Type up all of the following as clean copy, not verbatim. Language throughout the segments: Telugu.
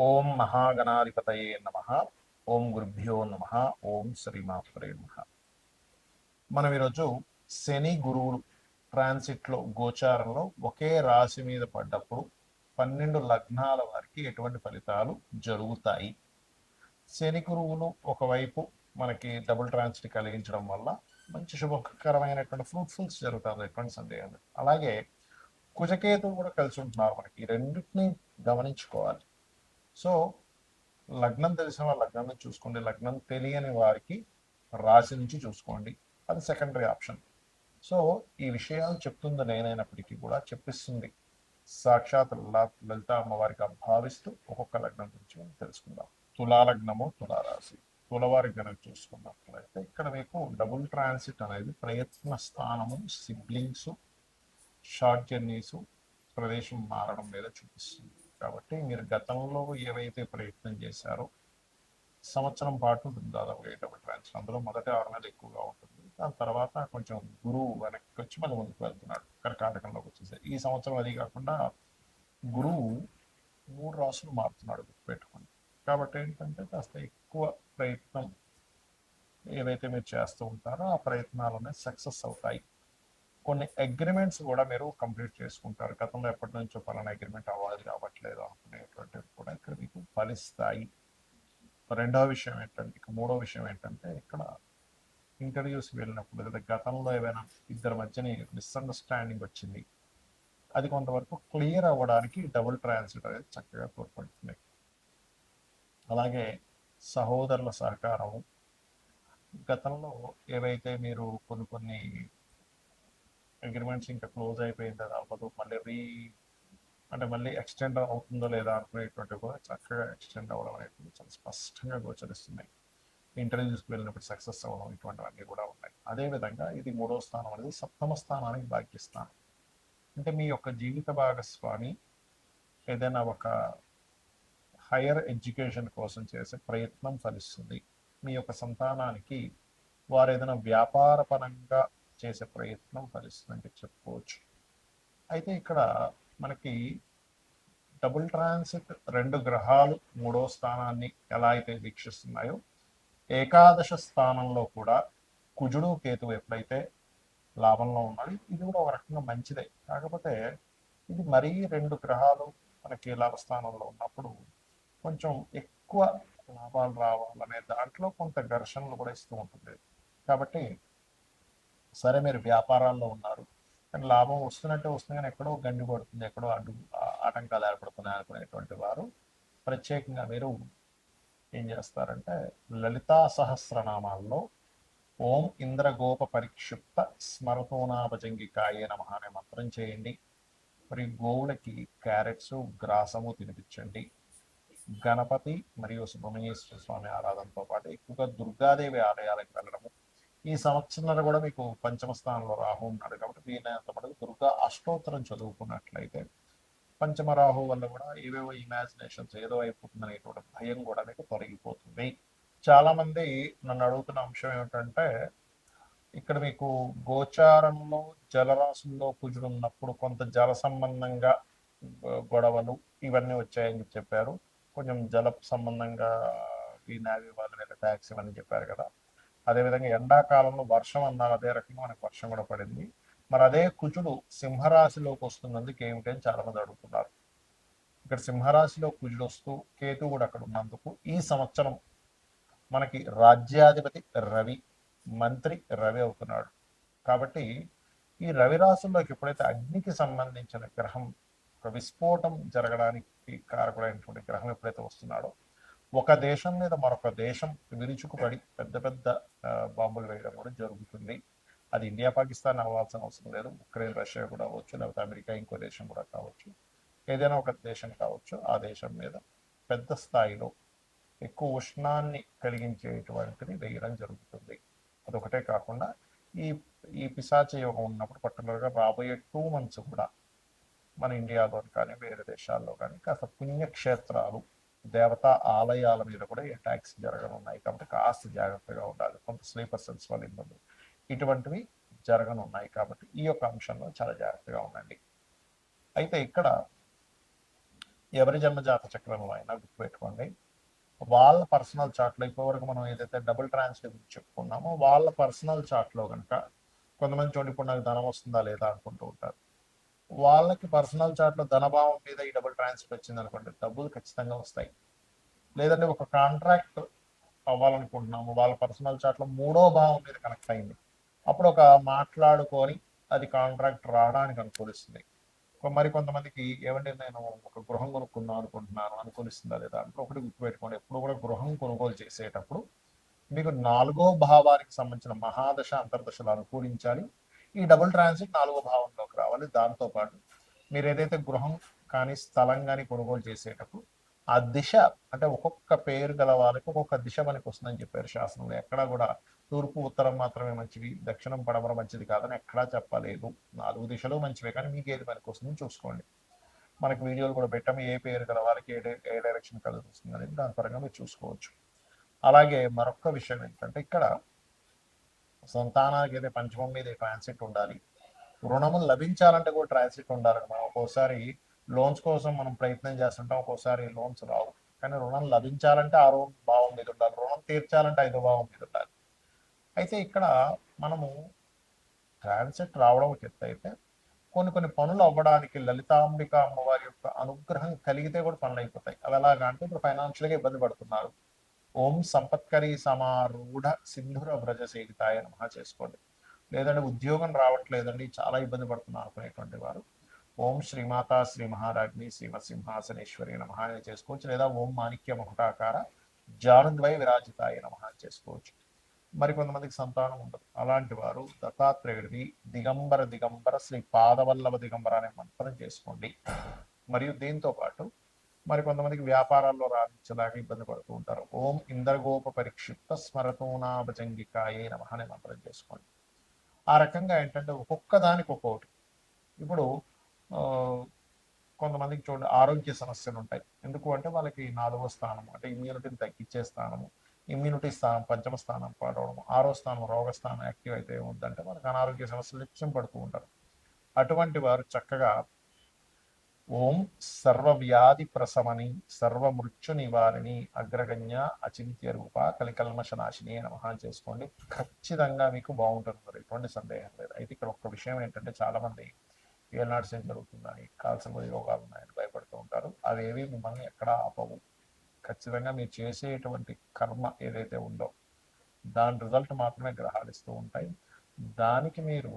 ఓం మహాగణాధిపతయే నమః. ఓం గురుభ్యో నమః. ఓం శ్రీమాత్రే నమః. మనం ఈరోజు శని గురువులు ట్రాన్సిట్లో గోచారంలో ఒకే రాశి మీద పడ్డప్పుడు 12 లగ్నాల వారికి ఎటువంటి ఫలితాలు జరుగుతాయి. శని గురువులు ఒకవైపు మనకి డబుల్ ట్రాన్సిట్ కలిగించడం వల్ల మంచి శుభకరమైనటువంటి ఫ్రూట్ఫుల్స్ జరుగుతుంది, ఎటువంటి సందేహం లేదు. అలాగే కుజకేతువు కూడా కలిసి ఉంటున్నారు. మనకి ఈ రెండింటిని గమనించుకోవాలి. సో లగ్నం తెలిసిన వారు లగ్నం నుంచి చూసుకోండి, లగ్నం తెలియని వారికి రాశి నుంచి చూసుకోండి, అది సెకండరీ ఆప్షన్. సో ఈ విషయాలు చెప్తుంది నేనైనప్పటికీ కూడా చెప్పిస్తుంది సాక్షాత్ లలిత అమ్మవారిగా భావిస్తూ ఒక్కొక్క లగ్నం గురించి మనం తెలుసుకుందాం. తులాలగ్నము తులారాశి. తులవారి గనక చూసుకున్నట్లయితే ఇక్కడ మీకు డబుల్ ట్రాన్సిట్ అనేది ప్రయత్న స్థానము, సిబ్లింగ్స్, షార్ట్ జర్నీస్, ప్రదేశం మారడం మీద చూపిస్తుంది. కాబట్టి మీరు గతంలో ఏవైతే ప్రయత్నం చేశారో సంవత్సరం పాటు ఉంటుంది దాదాపు డబుల్ ట్రాన్సిట్. అందులో మొదటి 6 నెలలు ఎక్కువగా ఉంటుంది, దాని తర్వాత కొంచెం గురువు వెనక్కి వచ్చి మళ్ళీ ముందుకు వెళ్తున్నాడు, కర్కాటకంలోకి వచ్చేసి ఈ సంవత్సరం. అది కాకుండా గురువు 3 రాసులు మారుతున్నాడు, గుర్తుపెట్టుకోండి. కాబట్టి ఏంటంటే కాస్త ఎక్కువ ప్రయత్నం ఏవైతే మీరు చేస్తూ ఉంటారో ఆ ప్రయత్నాలనే సక్సెస్ అవుతాయి. కొన్ని అగ్రిమెంట్స్ కూడా మీరు కంప్లీట్ చేసుకుంటారు. గతంలో ఎప్పటి నుంచో పలానా అగ్రిమెంట్ అవ్వట్లేదు అనుకునేటువంటివి కూడా ఇక్కడ మీకు ఫలిస్తాయి. రెండవ విషయం ఏంటంటే, మూడో విషయం ఏంటంటే, ఇక్కడ ఇంటర్వ్యూస్ వెళ్ళినప్పుడు లేదా గతంలో ఏమైనా ఇద్దరి మధ్యని మిస్అండర్స్టాండింగ్ వచ్చింది, అది కొంతవరకు క్లియర్ అవ్వడానికి డబుల్ ట్రాన్సిట్ అనేది చక్కగా తోడ్పడుతుంది. అలాగే సహోదరుల సహకారం, గతంలో ఏవైతే మీరు కొన్ని అగ్రిమెంట్స్ ఇంకా క్లోజ్ అయిపోయింది అది అవ్వదు, మళ్ళీ ఎక్స్టెండ్ అవుతుందో లేదా అనుకునేటువంటి కూడా చక్కగా ఎక్స్టెండ్ అవ్వడం అనేది చాలా స్పష్టంగా గోచరిస్తున్నాయి. ఇంటర్వ్యూస్కి వెళ్ళినప్పుడు సక్సెస్ అవ్వడం ఇటువంటివన్నీ కూడా ఉన్నాయి. అదేవిధంగా ఇది 3వ స్థానం అనేది సప్తమ స్థానానికి భాగ్యస్థానం. అంటే మీ యొక్క జీవిత భాగస్వామి ఏదైనా ఒక హైయర్ ఎడ్యుకేషన్ కోసం చేసే ప్రయత్నం ఫలిస్తుంది. మీ యొక్క సంతానానికి వారు ఏదైనా వ్యాపార పరంగా చేసే ప్రయత్నం ఫలిస్తుందని చెప్పుకోవచ్చు. అయితే ఇక్కడ మనకి డబుల్ ట్రాన్సిట్ 2 గ్రహాలు 3వ స్థానాన్ని ఎలా అయితే వీక్షిస్తున్నాయో, ఏకాదశ స్థానంలో కూడా కుజుడు కేతువు ఎప్పుడైతే లాభంలో ఉన్నాడు, ఇది కూడా ఒక రకంగా మంచిదే. కాకపోతే ఇది మరీ 2 గ్రహాలు మనకి లాభస్థానంలో ఉన్నప్పుడు కొంచెం ఎక్కువ లాభాలు రావాలనే దాంట్లో కొంత ఘర్షణలు కూడా ఇస్తూ ఉంటుంది. కాబట్టి సరే మీరు వ్యాపారాల్లో ఉన్నారు కానీ లాభం వస్తున్నట్టే వస్తుంది, కానీ ఎక్కడో గండి పడుతుంది, ఎక్కడో ఆటంకాలు ఏర్పడుతున్నాయి అనుకునేటువంటి వారు ప్రత్యేకంగా మీరు ఏం చేస్తారంటే లలితా సహస్రనామాల్లో ఓం ఇంద్రగోప పరిక్షిప్త స్మరతోనాభజంగికాయే నమః అనే మంత్రం చేయండి. మరి గోవులకి క్యారెట్స్, గ్రాసము తినిపించండి. గణపతి మరియు సుబ్రహ్మణ్యేశ్వర స్వామి ఆరాధనతో పాటు ఎక్కువగా దుర్గాదేవి ఆలయాలకు వెళ్ళడము. ఈ సంవత్సరం కూడా మీకు పంచమ స్థానంలో రాహు ఉన్నాడు కాబట్టి వీలైనంత మటుకు దుర్గా అష్టోత్తరం చదువుకున్నట్లయితే పంచమ రాహు వల్ల కూడా ఏవేవో ఇమాజినేషన్స్ ఏదో అయిపోతుందనేటువంటి భయం కూడా మీకు తొలగిపోతుంది. చాలా మంది నన్ను అడుగుతున్న అంశం ఏమిటంటే, ఇక్కడ మీకు గోచారంలో జలరాశుల్లో కుజుడు ఉన్నప్పుడు కొంత జల సంబంధంగా గొడవలు ఇవన్నీ వచ్చాయని చెప్పారు. కొంచెం జల సంబంధంగా ఈ నావీ వాళ్ళ మీద ట్యాక్స్ ఇవన్నీ చెప్పారు కదా. అదేవిధంగా ఎండాకాలంలో వర్షం అన్నారు, అదే రకంగా మనకు వర్షం కూడా పడింది. మరి అదే కుజుడు సింహరాశిలోకి వస్తున్నందుకు ఏమిటి అని చాలా మంది అడుగుతున్నారు. ఇక్కడ సింహరాశిలో కుజుడు వస్తూ కేతు కూడా అక్కడ ఉన్నందుకు ఈ సంవత్సరం మనకి రాజ్యాధిపతి రవి, మంత్రి రవి అవుతున్నాడు. కాబట్టి ఈ రవి రాశుల్లోకి ఎప్పుడైతే అగ్నికి సంబంధించిన గ్రహం, ఒక విస్ఫోటం జరగడానికి కారకుడైనటువంటి గ్రహం ఎప్పుడైతే వస్తున్నాడో, ఒక దేశం మీద మరొక దేశం విరుచుకుపడి పెద్ద పెద్ద బాంబులు వేయడం కూడా జరుగుతుంది. అది ఇండియా పాకిస్తాన్ అవ్వాల్సిన అవసరం లేదు, ఉక్రెయిన్ రష్యా కూడా అవ్వచ్చు, లేకపోతే అమెరికా ఇంకో దేశం కూడా కావచ్చు, ఏదైనా ఒక దేశం కావచ్చు. ఆ దేశం మీద పెద్ద స్థాయిలో ఎక్కువ ఉష్ణాన్ని కలిగించేటువంటిది వేయడం జరుగుతుంది. అదొకటే కాకుండా ఈ ఈ పిశాచ యోగం ఉన్నప్పుడు పర్టికులర్గా రాబోయే 2 months కూడా మన ఇండియాలో కానీ వేరే దేశాల్లో కానీ కాస్త పుణ్యక్షేత్రాలు, దేవతా ఆలయాల మీద కూడా అటాక్స్ జరగనున్నాయి. కాబట్టి కాస్త జాగ్రత్తగా ఉండాలి. కొంత స్లీపర్ సెల్స్ వల్ల ఇబ్బంది ఇటువంటివి జరగనున్నాయి. కాబట్టి ఈ యొక్క అంశంలో చాలా జాగ్రత్తగా ఉండండి. అయితే ఇక్కడ ఎవరి జన్మజాత చక్రంలో అయినా గుర్తుపెట్టుకోండి, వాళ్ళ పర్సనల్ చార్ట్లో ఇప్పటివరకు మనం ఏదైతే డబుల్ ట్రాన్స్ఫర్ గురించి చెప్పుకున్నామో వాళ్ళ పర్సనల్ చార్ట్లో కనుక కొంతమంది చూడండి, ఇప్పుడు నాకు ధనం వస్తుందా లేదా అనుకుంటూ ఉంటారు. వాళ్ళకి పర్సనల్ చార్ట్లో ధనభావం మీద ఈ డబుల్ ట్రాన్స్ఫర్ వచ్చింది అనుకోండి, డబ్బులు ఖచ్చితంగా వస్తాయి. లేదంటే ఒక కాంట్రాక్ట్ అవ్వాలనుకుంటున్నాము, వాళ్ళ పర్సనల్ చార్ట్లో 3వ భావం మీద కనెక్ట్ అయింది, అప్పుడు ఒక మాట్లాడుకొని అది కాంట్రాక్ట్ రావడానికి అనుకూలిస్తుంది. మరి కొంతమందికి ఏమంటే నేను ఒక గృహం కొనుక్కుందాం అనుకుంటున్నాను, అనుకూలిస్తుందా లేదా అంటే ఒకటి గుర్తుపెట్టుకోండి, ఎప్పుడు కూడా గృహం కొనుగోలు చేసేటప్పుడు మీకు 4వ భావానికి సంబంధించిన మహాదశ అంతర్దశలు అనుకూలించాలి. ఈ డబుల్ ట్రాన్సిట్ 4వ భావంలోకి రావాలి. దాంతోపాటు మీరు ఏదైతే గృహం కానీ స్థలం కానీ కొనుగోలు చేసేటప్పుడు ఆ దిశ అంటే ఒక్కొక్క పేరు గల వాళ్ళకి ఒక్కొక్క దిశ మనకి వస్తుందని చెప్పారు శాస్త్రంలో. ఎక్కడా కూడా తూర్పు ఉత్తరం మాత్రమే మంచివి, దక్షిణం పడమర మంచిది కాదని ఎక్కడా చెప్పలేదు. 4 దిశలు మంచివే, కానీ మీకు ఏది పనికి వస్తుందని చూసుకోండి. మనకి వీడియోలు కూడా పెట్టాము, ఏ పేరు గల వాళ్ళకి ఏ డైరెక్షన్ కలిసి వస్తుంది అనేది, దాని పరంగా మీరు చూసుకోవచ్చు. అలాగే మరొక విషయం ఏంటంటే, ఇక్కడ సంతానానికి అయితే పంచమం మీద ట్రాన్సిట్ ఉండాలి, రుణము లభించాలంటే కూడా ట్రాన్సిట్ ఉండాలి. మనం ఒక్కోసారి లోన్స్ కోసం మనం ప్రయత్నం చేస్తుంటాం, ఒక్కోసారి లోన్స్ రావు, కానీ రుణం లభించాలంటే 6వ భావం మీద ఉండాలి, రుణం తీర్చాలంటే 5వ భావం మీద ఉండాలి. అయితే ఇక్కడ మనము ట్రాన్సిట్ రావడం ఒక ఎత్తు అయితే, కొన్ని పనులు అవ్వడానికి లలితాంబిక అమ్మవారి యొక్క అనుగ్రహం కలిగితే కూడా పనులు అయిపోతాయి. అవి ఎలాగా అంటే, ఇప్పుడు ఫైనాన్షియల్గా ఇబ్బంది పడుతున్నారు, ఓం సంపత్కరి సమారూఢ సింధుర వ్రజ సేవితాయ నమః చేసుకోండి. లేదంటే ఉద్యోగం రావట్లేదండి, చాలా ఇబ్బంది పడుతున్నారు అనుకునేటువంటి వారు ఓం శ్రీమాత శ్రీ మహారాజ్ని శ్రీమత్ సింహాసనేశ్వరి నమః అని చేసుకోవచ్చు. లేదా ఓం మాణిక్య మకుటాకార జానుద్వయ విరాజితాయ నమః అని చేసుకోవచ్చు. మరి కొంతమందికి సంతానం ఉండదు, అలాంటి వారు దత్తాత్రేయుడిది దిగంబర శ్రీ పాదవల్లభ దిగంబర అనే మంత్రం చేసుకోండి. మరియు దీంతో పాటు మరి కొంతమందికి వ్యాపారాల్లో రాణించడానికి ఇబ్బంది పడుతూ ఉంటారు, ఓం ఇంద్రగోప పరిక్షిప్త స్మరతోనాభజంగికాయే నమః అనే మంత్రం చేసుకోండి. ఆ రకంగా ఏంటంటే ఒక్కొక్క దానికి ఒక్కొక్కటి. ఇప్పుడు కొంతమందికి చూడండి ఆరోగ్య సమస్యలు ఉంటాయి, ఎందుకు అంటే వాళ్ళకి 4వ స్థానం అంటే ఇమ్యూనిటీని తగ్గించే స్థానము, ఇమ్యూనిటీ స్థానం పంచమ స్థానం పడవడం, 6వ స్థానం రోగస్థానం యాక్టివ్ అయితే ఏముందంటే వాళ్ళకి అనారోగ్య సమస్యలు నిత్యం పడుతూ ఉంటారు. అటువంటి వారు చక్కగా ఓం సర్వవ్యాధి ప్రశమని సర్వమృత్యు నివారిణి అగ్రగణ్య అచింత్య రూప కలికల్మషనాశిని నమః చేసుకోండి. ఖచ్చితంగా మీకు బాగుంటుంది, ఎటువంటి సందేహం లేదు. అయితే ఇక్కడ ఒక్క విషయం ఏంటంటే, చాలా మంది ఏనాడు సేమ్ జరుగుతుందని, కాల్సిన యోగాలు ఉన్నాయని భయపడుతూ ఉంటారు. అవేవి మిమ్మల్ని ఎక్కడా ఆపవు. ఖచ్చితంగా మీరు చేసేటువంటి కర్మ ఏదైతే ఉందో దాని రిజల్ట్ మాత్రమే గ్రహాలు ఇస్తూ ఉంటాయి. దానికి మీరు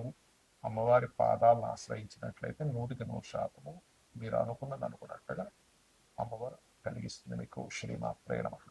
అమ్మవారి పాదాలను ఆశ్రయించినట్లయితే 100% మీరు అనుకున్నది అనుకున్నట్టుగా అమ్మవారు కలిగిస్తుంది మీకు. శ్రీమాత్రే నమః.